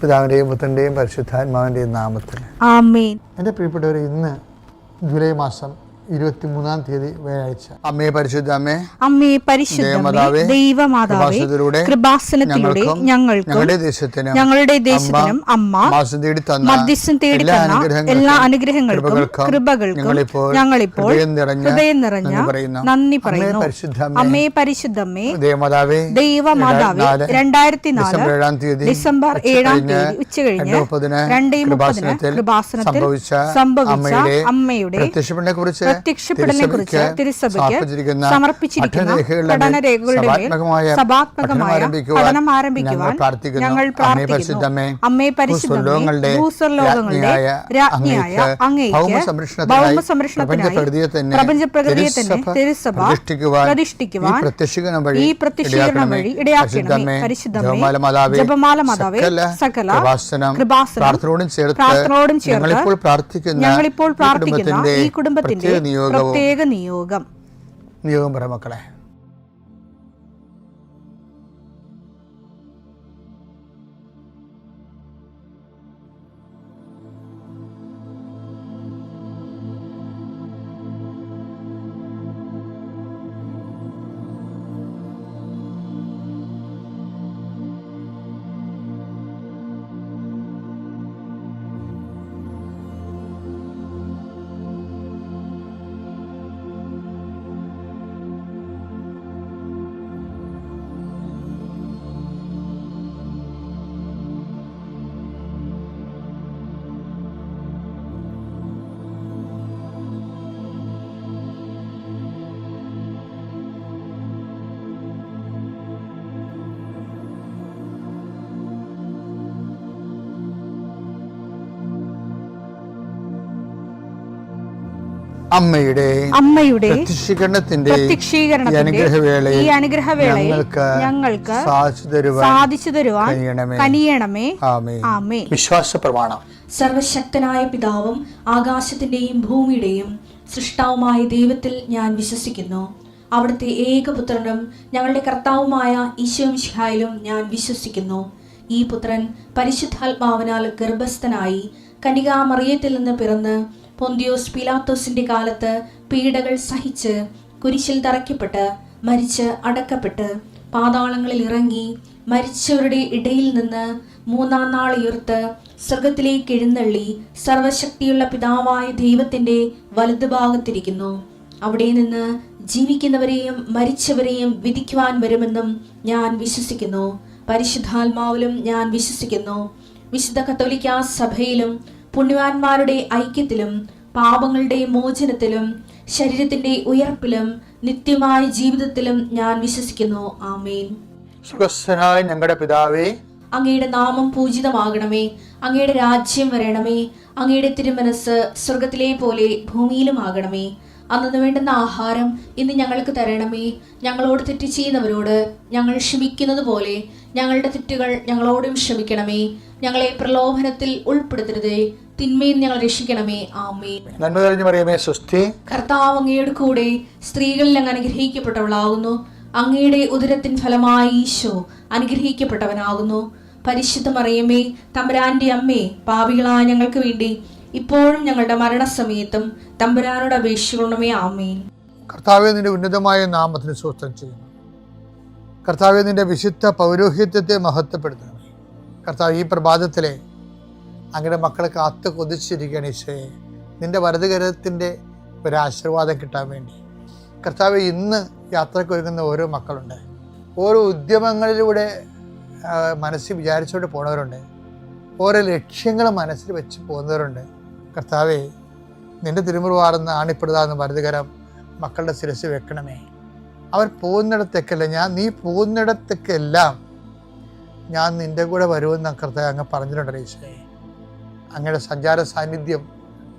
പിതാവിൻ്റെയും പുത്രൻ്റെയും പരിശുദ്ധാത്മാവിൻ്റെയും നാമത്തിൽ ആമേൻ. എൻ്റെ പ്രിയപ്പെട്ടവരെ, ഇന്ന് ജൂലൈ മാസം 23-ാം തീയതി വ്യാഴാഴ്ച. അമ്മേ പരിശുദ്ധ അമ്മേ, അമ്മേ പരിശുദ്ധമേ, ദൈവമാതാവേ, കൃപാസനത്തിലൂടെ ഞങ്ങളുടെ ദേശത്തിനും അമ്മ മധ്യസ്ഥം തേടി തന്ന എല്ലാ അനുഗ്രഹങ്ങൾക്കും കൃപകൾക്കും ഞങ്ങളിപ്പോൾ ഹൃദയം നിറഞ്ഞ നന്ദി പറയുന്നു. അമ്മേ പരിശുദ്ധമേ, ദൈവമാതാവേ, 2004 ഡിസംബർ 7-ാം തീയതി ഉച്ചകഴിഞ്ഞ് 2:30 കൃപാസനത്തിൽ സംഭവിച്ച അമ്മയുടെ പ്രത്യക്ഷപ്പെടലിനെ കുറിച്ച് തിരുസഭയ്ക്ക് സമർപ്പിച്ചിരിക്കുന്ന പഠനരേഖകളുടെ സഭാത്മകമായ പഠനം ആരംഭിക്കുവാൻ ഞങ്ങൾ പ്രാർത്ഥിക്കുന്നു. അമ്മേ പരിശുദ്ധമേ, ഭൂസ്വർലോകങ്ങളുടെ രാജ്ഞിയായ അങ്ങേയ്ക്ക് ഭൗമസംരക്ഷണത്തിനായി പ്രപഞ്ചപ്രകൃതിയെ തന്നെ തിരുസഭ പ്രതിഷ്ഠിക്കുവാൻ ഈ പ്രത്യക്ഷീകരണം വഴി ഇടയാക്കണമേ. പരിശുദ്ധമേ, ജപമാല മാതാവേ, സകല കൃപാസനം പ്രാർത്ഥനയോടും ചേർത്ത് ഞങ്ങളിപ്പോൾ പ്രാർത്ഥിക്കുന്ന ഈ കുടുംബത്തിന്റെ പ്രത്യേക നിയോഗം പറ മക്കളെ. അമ്മയുടെ പ്രത്യക്ഷീകരണത്തിന്റെ ഈ അനുഗ്രഹവേളയിൽ ഞങ്ങൾക്ക് സാധിച്ചു തരുവാൻ കനിയണമേ. ആമേൻ. വിശ്വാസ പ്രമാണം. സർവശക്തനായ പിതാവും ആകാശത്തിന്റെയും ഭൂമിയുടെയും സൃഷ്ടാവുമായ ദൈവത്തിൽ ഞാൻ വിശ്വസിക്കുന്നു. അവിടുത്തെ ഏകപുത്രനും ഞങ്ങളുടെ കർത്താവുമായ ഈശോമിശിഹായിലും ഞാൻ വിശ്വസിക്കുന്നു. ഈ പുത്രൻ പരിശുദ്ധാത്മാവിനാൽ ഗർഭസ്ഥനായി കന്യകാമറിയത്തിൽ നിന്ന് പിറന്ന് പൊന്തിയോസ് പീലാത്തോസിന്റെ കാലത്ത് പീഡകൾ സഹിച്ച് കുരിശിൽ തറയ്ക്കപ്പെട്ട് മരിച്ച് അടക്കപ്പെട്ട് പാതാളങ്ങളിൽ ഇറങ്ങി മരിച്ചവരുടെ ഇടയിൽ നിന്ന് 3-ാം നാൾ ഉയർത്ത് സ്വർഗത്തിലേക്ക് എഴുന്നള്ളി സർവശക്തിയുള്ള പിതാവായ ദൈവത്തിന്റെ വലതുഭാഗത്തിരിക്കുന്നു. അവിടെ നിന്ന് ജീവിക്കുന്നവരെയും മരിച്ചവരെയും വിധിക്കുവാൻ വരുമെന്നും ഞാൻ വിശ്വസിക്കുന്നു. പരിശുദ്ധാത്മാവിലും ഞാൻ വിശ്വസിക്കുന്നു. വിശുദ്ധ കത്തോലിക്കാ സഭയിലും പുണ്യവാന്മാരുടെ ഐക്യത്തിലും പാപങ്ങളുടെ മോചനത്തിലും ശരീരത്തിന്റെ ഉയർപ്പിലും നിത്യമായ ജീവിതത്തിലും ഞാൻ വിശ്വസിക്കുന്നു. ആമേൻ. സ്വർഗ്ഗസ്ഥനായ ഞങ്ങളുടെ പിതാവേ, അങ്ങയുടെ നാമം പൂജിതമാകണമേ. അങ്ങയുടെ രാജ്യം വരണമേ. അങ്ങയുടെ തിരുമനസ് സ്വർഗത്തിലെ പോലെ ഭൂമിയിലും ആകണമേ. അന്നു വേണ്ടുന്ന ആഹാരം ഇന്ന് ഞങ്ങൾക്ക് തരണമേ. ഞങ്ങളോട് തെറ്റ് ചെയ്യുന്നവരോട് ഞങ്ങൾ ക്ഷമിക്കുന്നത് പോലെ ഞങ്ങളുടെ തെറ്റുകൾ ഞങ്ങളോടും ക്ഷമിക്കണമേ. ഞങ്ങളെ പ്രലോഭനത്തിൽ ഉൾപ്പെടുത്തരുതേ, തിന്മയിൽ ഞങ്ങൾ രക്ഷിക്കണമേ. ആമേൻ. നന്മ നിറഞ്ഞ മറിയമേ, സ്വസ്തി. കർത്താവ് അങ്ങയുടെ കൂടെ സ്ത്രീകളിൽ അങ്ങ് അനുഗ്രഹിക്കപ്പെട്ടവളാകുന്നു. അങ്ങയുടെ ഉദരത്തിൻ ഫലമായി ഈശോ അനുഗ്രഹിക്കപ്പെട്ടവനാകുന്നു. പരിശുദ്ധ മറിയമേ, തമ്പുരാന്റെ അമ്മേ, പാപികളായ ഞങ്ങൾക്ക് വേണ്ടി ഇപ്പോഴും ഞങ്ങളുടെ മരണസമയത്തും തമ്പുരാനോട് അപേക്ഷിക്കണമേ. ആമേൻ. കർത്താവേ, നിന്റെ ഉന്നതമായ നാമത്തിന് സ്തോത്രം ചെയ്യുന്നു. കർത്താവേ, നിന്റെ വിശുദ്ധ പൗരോഹിത്യത്തെ മഹത്വപ്പെടുത്തണമേ. കർത്താവ്, ഈ പ്രഭാതത്തിലെ അങ്ങയുടെ മക്കളെ കാത്ത് കൊതിച്ചിരിക്കുകയാണ് ഈശോയെ, നിന്റെ വലതുകരത്തിൻ്റെ ഒരാശീർവാദം കിട്ടാൻ വേണ്ടി. കർത്താവ്, ഇന്ന് യാത്രയ്ക്ക് ഒരുങ്ങുന്ന ഓരോ മക്കളുണ്ട്. ഓരോ ഉദ്യമങ്ങളിലൂടെ മനസ്സിൽ വിചാരിച്ചുകൊണ്ട് പോണവരുണ്ട്. ഓരോ ലക്ഷ്യങ്ങൾ മനസ്സിൽ വെച്ച് പോകുന്നവരുണ്ട്. കർത്താവേ, നിന്റെ തിരുമുറിവാർന്ന് ആണിപ്പെടുതാന്ന് വലതുകരം മക്കളുടെ ശിരസ് വെക്കണമേ. അവർ പോകുന്നിടത്തേക്കല്ല, നീ പോകുന്നിടത്തേക്കെല്ലാം ഞാൻ നിൻ്റെ കൂടെ വരുമെന്ന് കർത്താവ് അങ്ങ് പറഞ്ഞിട്ടുണ്ടല്ലോ ഈശോയെ. അങ്ങയുടെ സഞ്ചാര സാന്നിധ്യം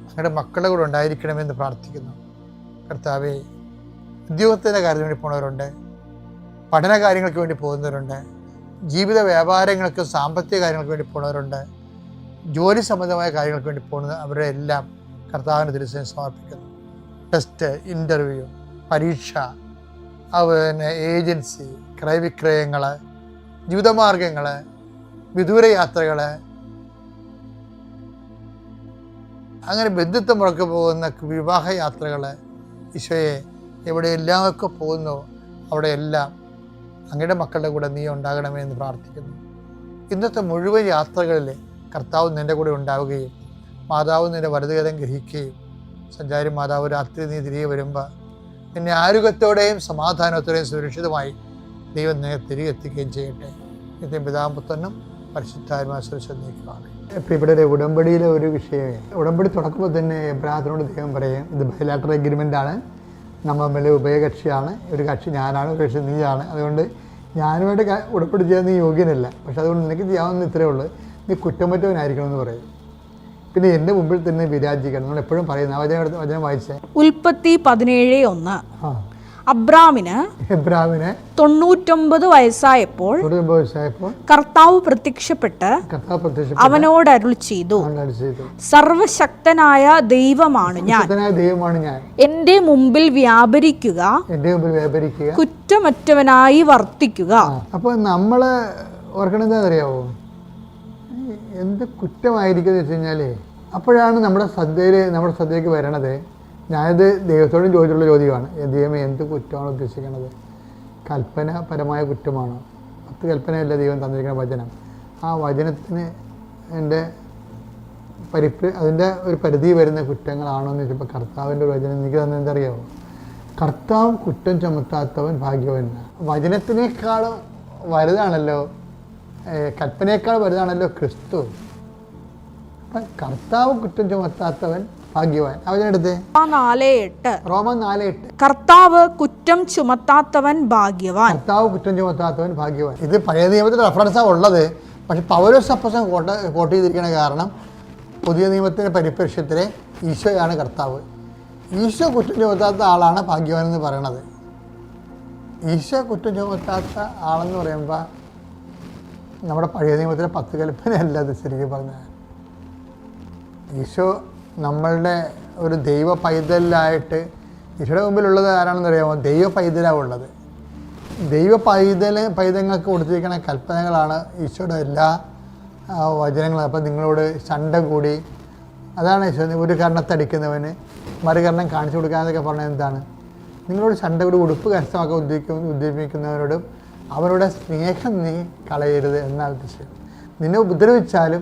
അങ്ങയുടെ മക്കളുടെ കൂടെ ഉണ്ടായിരിക്കണമെന്ന് പ്രാർത്ഥിക്കുന്നു. കർത്താവേ, ഉദ്യോഗത്തിൻ്റെ കാര്യത്തിന് വേണ്ടി പോകുന്നവരുണ്ട്, പഠന കാര്യങ്ങൾക്ക് വേണ്ടി പോകുന്നവരുണ്ട്, ജീവിത വ്യാപാരങ്ങൾക്ക് സാമ്പത്തിക കാര്യങ്ങൾക്ക് വേണ്ടി പോകുന്നവരുണ്ട്, ജോലി സംബന്ധമായ കാര്യങ്ങൾക്ക് വേണ്ടി പോകുന്നത് അവരുടെ എല്ലാം കർത്താവിന് തിരുസേന സമർപ്പിക്കുന്നു. ടെസ്റ്റ്, ഇൻ്റർവ്യൂ, പരീക്ഷ, അതുപോലെ ഏജൻസി, ക്രയവിക്രയങ്ങൾ, ജീവിതമാർഗങ്ങൾ, വിദൂര യാത്രകൾ, അങ്ങനെ ബന്ധുത്വം മുറക്ക് പോകുന്ന വിവാഹ യാത്രകൾ ഈശോയെ എവിടെയെല്ലാമൊക്കെ പോകുന്നു അവിടെയെല്ലാം അങ്ങയുടെ മക്കളുടെ കൂടെ നീ ഉണ്ടാകണമേ എന്ന് പ്രാർത്ഥിക്കുന്നു. ഇന്നത്തെ മുഴുവൻ യാത്രകളിൽ കർത്താവ് നിൻ്റെ കൂടെ ഉണ്ടാവുകയും മാതാവ് നിൻ്റെ വലതുകരം ഗ്രഹിക്കുകയും സഞ്ചാരി മാതാവ് രാത്രി നീ തിരികെ വരുമ്പോൾ നിന്നെ ആരോഗ്യത്തോടെയും സമാധാനത്തോടെയും സുരക്ഷിതമായി ദൈവം നിന്നെ തിരികെ എത്തിക്കുകയും ചെയ്യട്ടെ. നിത്യം പിതാമ്പുത്രനും പരിശുദ്ധാത്മാശ്വരീക്കുകയാണ്. പ്രിയപ്പെട്ടവരെ, ഉടമ്പടിയിലെ ഒരു വിഷയമേ, ഉടമ്പടി തുടക്കുമ്പോൾ തന്നെ എബ്രാഹത്തിനോട് ദൈവം പറയും, ഇത് ബൈലാറ്ററൽ എഗ്രിമെൻ്റാണ്, നമ്മൾ തമ്മിൽ ഉഭയകക്ഷിയാണ്, ഒരു കക്ഷി ഞാനാണ്, ഒരു കക്ഷി നീയാണ്, അതുകൊണ്ട് ഞാനുമായിട്ട് ഉടമ്പടി ചെയ്യാൻ നീ യോഗ്യനല്ല, പക്ഷെ അതുകൊണ്ട് നിനക്ക് ചെയ്യാവുന്ന ഇത്രയേ ഉള്ളൂ, നീ കുറ്റമറ്റവനായിരിക്കണമെന്ന് പറയും. പിന്നെ എൻ്റെ മുമ്പിൽ തന്നെ വിരാജിക്കണം. നമ്മൾ എപ്പോഴും പറയുന്നത് ആ വചനം വായിച്ചേ. ഉൽപ്പത്തി 17:1. അബ്രാമിന് 99 വയസ്സായപ്പോൾ കർത്താവ് പ്രത്യക്ഷപ്പെട്ട് അവനോട് അരുളി ചെയ്തു, സർവശക്തനായ ദൈവമാണ് ഞാൻ, എന്റെ മുമ്പിൽ വ്യാപരിക്കുക, കുറ്റമറ്റവനായി വർത്തിക്കുക. അപ്പോൾ നമ്മള് ഓർക്കണെന്താ അറിയാവോ, എന്ത് കുറ്റമായിരിക്കും എന്ന് വെച്ച് കഴിഞ്ഞാൽ അപ്പോഴാണ് നമ്മുടെ ശ്രദ്ധയ്ക്ക് വരണത്. ഞാനിത് ദൈവത്തോടും ചോദിച്ചിട്ടുള്ള ചോദ്യമാണ്, ദൈവമേ എന്ത് കുറ്റമാണ് ഉദ്ദേശിക്കുന്നത്? കൽപ്പനപരമായ കുറ്റമാണോ? 10 കൽപ്പനയല്ല ദൈവം തന്നിരിക്കുന്ന വചനം. ആ വചനത്തിന് അതിൻ്റെ ഒരു പരിധി വരുന്ന കുറ്റങ്ങളാണോ എന്ന് വെച്ചപ്പോൾ കർത്താവിൻ്റെ ഒരു വചനം എനിക്ക് തന്നെ എന്തറിയാമോ, കർത്താവ് കുറ്റം ചുമത്താത്തവൻ ഭാഗ്യവാനാണ്. വചനത്തിനേക്കാളും വലുതാണല്ലോ, കൽപ്പനയേക്കാൾ വലുതാണല്ലോ ക്രിസ്തു. അപ്പം കർത്താവ് കുറ്റം ചുമത്താത്തവൻ ഭാഗ്യവാൻ. അവനെടുത്ത് റോമൻ 4:8 കർത്താവ് കുറ്റം ചുമത്താത്തവൻ ഭാഗ്യവാൻ. കർത്താവ് കുറ്റം ചുമത്താത്തവൻ ഭാഗ്യവാൻ. ഇത് പഴയ നിയമത്തിൽ റെഫറൻസാണ് ഉള്ളത്, പക്ഷെ പൗലോസ് അപ്പോസ്തലൻ കോട്ട് ചെയ്തിരിക്കുന്ന കാരണം പുതിയ നിയമത്തിൻ്റെ പരിപ്രേക്ഷ്യത്തിലെ ഈശോയാണ് കർത്താവ്. ഈശോ കുറ്റം ചുമത്താത്ത ആളാണ് ഭാഗ്യവാൻ എന്ന് പറയണത്. ഈശോ കുറ്റം ചുമത്താത്ത ആളെന്ന് പറയുമ്പോൾ നമ്മുടെ പഴയ നിയമത്തിലെ 10 കൽപ്പനയല്ല അത് ശരിക്കും പറഞ്ഞാൽ. ഈശോ നമ്മളുടെ ഒരു ദൈവ പൈതലായിട്ട് ഈശോയുടെ മുമ്പിലുള്ളത് ആരാണെന്ന് അറിയാമോ? ദൈവ പൈതലാവുള്ളത്. ദൈവ പൈതങ്ങൾക്ക് കൊടുത്തിരിക്കുന്ന കൽപ്പനകളാണ് ഈശോയുടെ എല്ലാ വചനങ്ങളും. അപ്പം നിങ്ങളോട് ശണ്ട കൂടി, അതാണ് ഈശോ, ഒരു കർണത്തടിക്കുന്നവന് മറുകർണം കാണിച്ചു കൊടുക്കാന്നൊക്കെ പറഞ്ഞത് എന്താണ്? നിങ്ങളോട് ശണ്ട കൂടി ഉടുപ്പ് കരസ്ഥമാക്കാൻ ഉദ്ദേശിക്കുന്നവരോടും അവരുടെ സ്നേഹം നീ കളയരുത് എന്നാണ് ഉദ്ദേശിച്ചത്. നിന്നെ ഉപദ്രവിച്ചാലും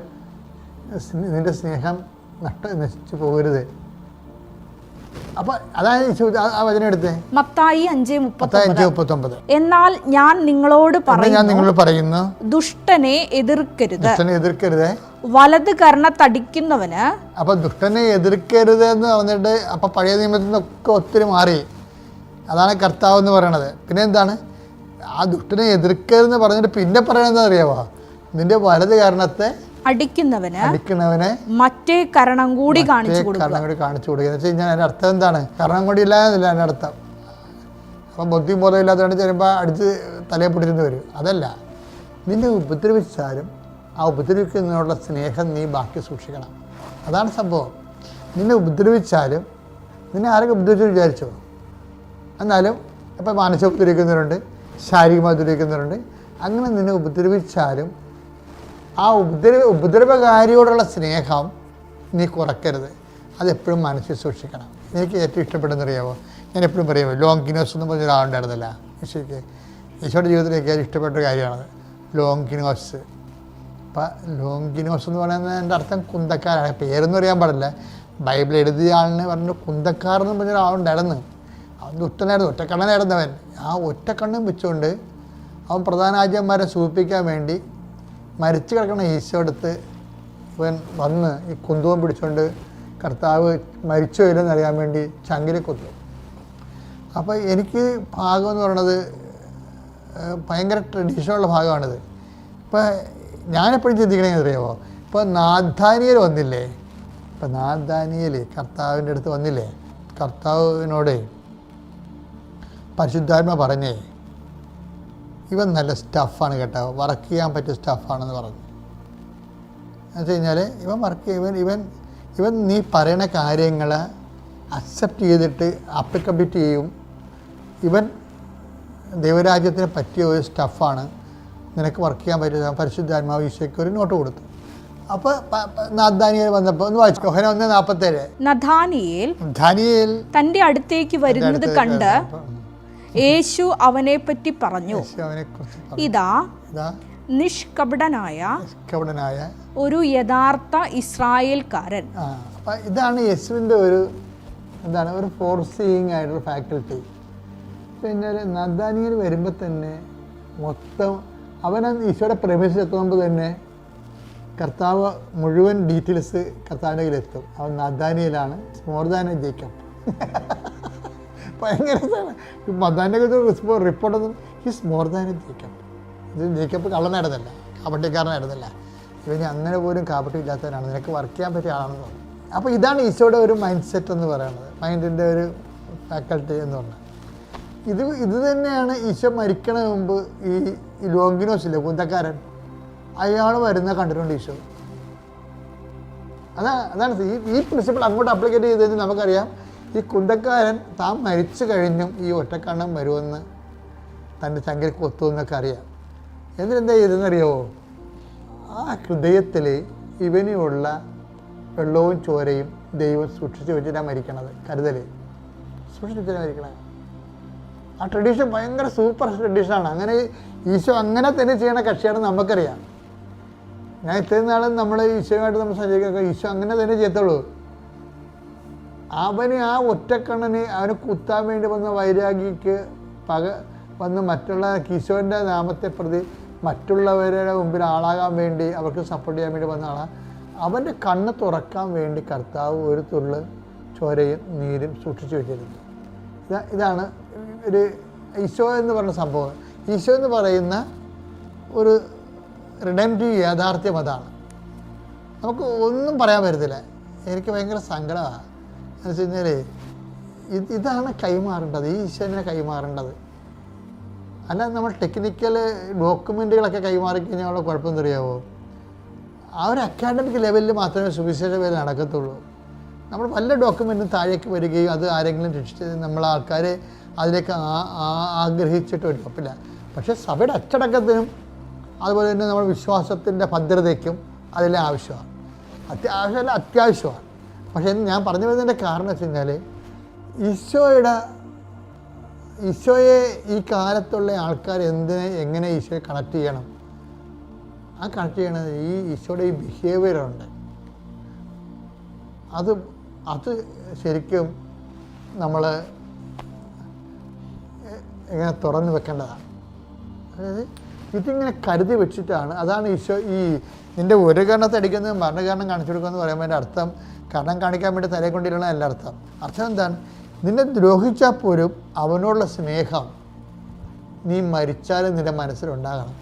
നിൻ്റെ സ്നേഹം നശിച്ചു പോകരുത്. അപ്പൊ അതാണ് ആ വചനം എടുത്തേ, മത്തായി 5:39. എന്നാൽ ഞാൻ നിങ്ങളോട് പറയുന്നു, ദുഷ്ടനെ എതിർക്കരുത്, വലത് കർണത്തടിക്കുന്നവന്. അപ്പൊ ദുഷ്ടനെ എതിർക്കരുത് എന്ന് പറഞ്ഞിട്ട് അപ്പൊ പഴയ നിയമത്തിൽ നിന്നൊക്കെ ഒത്തിരി മാറി. അതാണ് കർത്താവ് എന്ന് പറയണത്. പിന്നെ എന്താണ് ആ ദുഷ്ടനെ എതിർക്കരുതെന്ന് പറഞ്ഞിട്ട് പിന്നെ പറയണത് അറിയാവോ? നിന്റെ വലത് കർണത്തെ അടിക്കുന്നവനെ മറ്റേ കരണം കൂടി കാണിച്ചു കൊടുക്കുക എന്ന് വെച്ച് കഴിഞ്ഞാൽ അതിൻ്റെ അർത്ഥം എന്താണ്? കരണം കൂടി ഇല്ലാന്നില്ല അതിൻ്റെ അർത്ഥം. അപ്പം ബുദ്ധി ബോധം ഇല്ലാത്തതുകൊണ്ട് ചിലപ്പോൾ അടിച്ച് തലയെ പിടിച്ചിട്ട് വരും. അതല്ല, നിന്നെ ഉപദ്രവിച്ചാലും ആ ഉപദ്രവിക്കുന്നതിനുള്ള സ്നേഹം നീ ബാക്കി സൂക്ഷിക്കണം. അതാണ് സംഭവം. നിന്നെ ഉപദ്രവിച്ചാലും, നിന്നെ ആരൊക്കെ ഉപദ്രവിച്ചു വിചാരിച്ചോ, എന്നാലും ഇപ്പം മാനസിക ഉപദ്രവിക്കുന്നവരുണ്ട്, ശാരീരികമായി ഉപദ്രവിക്കുന്നവരുണ്ട്. അങ്ങനെ നിന്നെ ഉപദ്രവിച്ചാലും ആ ഉപദ്രവകാരിയോടുള്ള സ്നേഹം നീ കുറയ്ക്കരുത്. അതെപ്പോഴും മനസ്സിൽ സൂക്ഷിക്കണം. എനിക്ക് ഏറ്റവും ഇഷ്ടപ്പെടുന്നറിയാമോ? ഞാൻ എപ്പോഴും പറയുമോ, ലോങ്കിനോസ് എന്ന് പറഞ്ഞ ഒരാളുണ്ടായിരുന്നില്ല ഈശോയ്ക്ക്. ഈശോയുടെ ജീവിതത്തിലേക്ക് ഏറ്റവും ഇഷ്ടപ്പെട്ട കാര്യമാണത് ലോങ്കിനോസ്. അപ്പം ലോങ്കിനോസ് എന്ന് പറയുന്നതിൻ്റെ അർത്ഥം കുന്തക്കാരാണ്. പേരൊന്നും അറിയാൻ പാടില്ല. ബൈബിൾ എഴുതിയ ആളിന് പറഞ്ഞു കുന്തക്കാർ എന്ന് പറഞ്ഞ ഒരാളുണ്ടായിരുന്നു. അവൻ ദുഷ്ടനായിരുന്നു, ഒറ്റക്കണ്ണനായിരുന്നവൻ. ആ ഒറ്റക്കണ്ണും വെച്ചുകൊണ്ട് അവൻ പ്രധാന ആജ്യന്മാരെ സൂചിപ്പിക്കാൻ വേണ്ടി മരിച്ചു കിടക്കുന്ന ഈശോ അടുത്ത് ഇവൻ വന്ന് ഈ കുന്തവും പിടിച്ചുകൊണ്ട് കർത്താവ് മരിച്ചോ ഇല്ലെന്ന് അറിയാൻ വേണ്ടി ചങ്കിൽ കൊത്തു. അപ്പോൾ എനിക്ക് ഭാഗം എന്ന് പറയണത് ഭയങ്കര ട്രഡീഷണലുള്ള ഭാഗമാണിത്. ഇപ്പോൾ ഞാനെപ്പോഴും ചിന്തിക്കണമെങ്കിൽ അറിയാമോ, ഇപ്പോൾ നാഥാനിയൽ വന്നില്ലേ, ഇപ്പം നാഥാനിയൽ കർത്താവിൻ്റെ അടുത്ത് വന്നില്ലേ, കർത്താവിനോട് പരിശുദ്ധാത്മ പറഞ്ഞേ ഇവൻ നല്ല സ്റ്റഫാണ് കേട്ടോ, വർക്ക് ചെയ്യാൻ പറ്റിയ സ്റ്റഫാണെന്ന് പറഞ്ഞു. എന്ന് വെച്ച് കഴിഞ്ഞാൽ ഇവൻ നീ പറയുന്ന കാര്യങ്ങൾ അക്സെപ്റ്റ് ചെയ്തിട്ട് ആപ്ലിക്കബിലിറ്റി ചെയ്യും. ഇവൻ ദൈവരാജ്യത്തിന് പറ്റിയ ഒരു സ്റ്റഫാണ്, നിനക്ക് വർക്ക് ചെയ്യാൻ പറ്റിയ. പരിശുദ്ധാത്മാവ് ഈശോയ്ക്ക് ഒരു നോട്ട് കൊടുത്തു. അപ്പൊ നഥാനിയേൽ വന്നപ്പോ ഒന്ന് വായിച്ചു. യോഹന്നാൻ 1:47. നഥാനിയേൽ തന്റെ അടുത്തേക്ക് വരുന്നത് കണ്ട് യേശു അവനെ പറ്റി പറഞ്ഞു, ഇതാ നിഷ്കപടനായ ഒരു യഥാർത്ഥ ഇസ്രായേൽക്കാരൻ. ഇതാണ് യേശുവിൻ്റെ ഒരു ഒരു ഫോർസീയിങ് ആയിട്ടുള്ള ഫാക്കൽറ്റി. പിന്നെ നഥാനിയേൽ വരുമ്പോൾ തന്നെ മൊത്തം അവൻ ഈശോയുടെ പ്രവേശിച്ചെത്തുമ്പോൾ തന്നെ കർത്താവ് മുഴുവൻ ഡീറ്റെയിൽസ് കർത്താവിൻ്റെ കയ്യിലെത്തും. അവൻ നഥാനിയേലാണ്, മോർ ദാൻ എ ജേക്കബ്. ഭയങ്കര മദാൻ്റെ റിപ്പോർട്ടൊന്നും his more than a Jacob. ഇത് ജേക്കബ് കള്ളനായിരുന്നല്ല, കാപട്യക്കാരനായിരുന്നല്ല, ഇവന് അങ്ങനെ പോലും കാപട്യം ഇല്ലാത്തവരാണ്, നിനക്ക് വർക്ക് ചെയ്യാൻ പറ്റിയ ആളാണെന്ന് പറഞ്ഞു. അപ്പോൾ ഇതാണ് ഈശോയുടെ ഒരു മൈൻഡ് സെറ്റ് എന്ന് പറയുന്നത്, മൈൻഡിൻ്റെ ഒരു ഫാക്കൽറ്റി എന്ന് പറഞ്ഞാൽ. ഇത് തന്നെയാണ് ഈശോ മരിക്കണ മുമ്പ് ഈ ലോങ്കിനോസില്ലേ, കുന്തക്കാരൻ, അയാൾ വരുന്ന കണ്ടിട്ടുണ്ട് ഈശോ. അതാണ് ഈ പ്രിൻസിപ്പിൾ അങ്ങോട്ട് അപ്ലിക്കേറ്റ് ചെയ്തതെന്ന് നമുക്കറിയാം. ഈ കുന്തക്കാരൻ താൻ മരിച്ചു കഴിഞ്ഞും ഈ ഒറ്റക്കണ്ണം വരുമെന്ന് തൻ്റെ ചങ്കിൽ കൊത്തുമെന്നൊക്കെ അറിയാം. എന്നിട്ടെന്താ ചെയ്തെന്നറിയാമോ? ആ ഹൃദയത്തിൽ ഇവനുള്ള വെള്ളവും ചോരയും ദൈവം സൂക്ഷിച്ച് വെച്ചിട്ടാണ് മരിക്കണത്. കരുതൽ സൂക്ഷിച്ച് വെച്ചിട്ടാണ് മരിക്കണത്. ആ ട്രഡീഷൻ ഭയങ്കര സൂപ്പർ ട്രഡീഷനാണ്. അങ്ങനെ ഈശോ അങ്ങനെ തന്നെ ചെയ്യണ കക്ഷിയാണെന്ന് നമുക്കറിയാം. ഞാൻ ഇത്രയും നാളും നമ്മൾ ഈശോയുമായിട്ട് നമ്മൾ സഞ്ചരിക്കുക, ഈശോ അങ്ങനെ തന്നെ ചെയ്യത്തുള്ളൂ. അവന് ആ ഒറ്റക്കണ്ണന് അവന് കുത്താൻ വേണ്ടി വന്ന വൈരാഗിക്ക് വന്ന് മറ്റുള്ള ഈശോൻ്റെ നാമത്തെ പ്രതി മറ്റുള്ളവരുടെ മുമ്പിൽ ആളാകാൻ വേണ്ടി അവർക്ക് സപ്പോർട്ട് ചെയ്യാൻ വേണ്ടി വന്ന ആളാണ്. അവൻ്റെ കണ്ണ് തുറക്കാൻ വേണ്ടി കർത്താവ് ഒരു തുള്ളി ചോരയും നീരും സൂക്ഷിച്ചു വെച്ചിരുന്നു. ഇതാണ് ഒരു ഈശോ എന്ന് പറയുന്ന സംഭവം. ഈശോ എന്ന് പറയുന്ന ഒരു റിഡംപ്റ്റീവ് യാഥാർത്ഥ്യം അതാണ്. നമുക്ക് ഒന്നും പറയാൻ പറ്റത്തില്ല. എനിക്ക് ഭയങ്കര സങ്കടമാണ്. എന്ന് വെച്ച് കഴിഞ്ഞാൽ ഇതാണ് കൈമാറേണ്ടത്, ഈ ഈശോനെ കൈമാറേണ്ടത്. അല്ലാതെ നമ്മൾ ടെക്നിക്കൽ ഡോക്യുമെൻറ്റുകളൊക്കെ കൈമാറി കഴിഞ്ഞാൽ കുഴപ്പം അറിയാമോ? ആ ഒരു അക്കാഡമിക് ലെവലിൽ മാത്രമേ സുവിശേഷ വേല നടക്കത്തുള്ളൂ. നമ്മൾ വല്ല ഡോക്യുമെൻറ്റും താഴേക്ക് വരികയും അത് ആരെങ്കിലും രക്ഷിച്ച് നമ്മളെ ആൾക്കാരെ അതിലേക്ക് ആഗ്രഹിച്ചിട്ട് ഒരു കുഴപ്പമില്ല. പക്ഷേ സഭയുടെ അച്ചടക്കത്തിനും അതുപോലെ തന്നെ നമ്മുടെ വിശ്വാസത്തിൻ്റെ ഭദ്രതയ്ക്കും അതെല്ലാം ആവശ്യമാണ്. അത്യാവശ്യമാണ്. പക്ഷേ ഞാൻ പറഞ്ഞു വരുന്നതിൻ്റെ കാരണം വെച്ച് കഴിഞ്ഞാൽ ഈശോയെ ഈ കാലത്തുള്ള ആൾക്കാർ എങ്ങനെ ഈശോയെ കണക്ട് ചെയ്യണം, ആ കണക്ട് ചെയ്യണത് ഈ ഈശോയുടെ ഈ ബിഹേവിയറുണ്ട്. അത് ശരിക്കും നമ്മൾ ഇങ്ങനെ തുറന്നു വെക്കേണ്ടതാണ്. അതായത് ഇതിങ്ങനെ കരുതി വെച്ചിട്ടാണ്. അതാണ് ഈശോ ഈ നിൻ്റെ ഒരു കരണത്തെ അടിക്കുന്നത് മരണകാരണം കാണിച്ചു കൊടുക്കുമെന്ന് പറയുമ്പോൾ അതിൻ്റെ അർത്ഥം കരണം കാണിക്കാൻ വേണ്ടി തലയെ കൊണ്ടിരുന്ന എല്ലാ അർത്ഥം എന്താണ്? നിന്നെ ദ്രോഹിച്ചാൽ പോലും അവനോടുള്ള സ്നേഹം നീ മരിച്ചാലും നിൻ്റെ മനസ്സിലുണ്ടാകണം.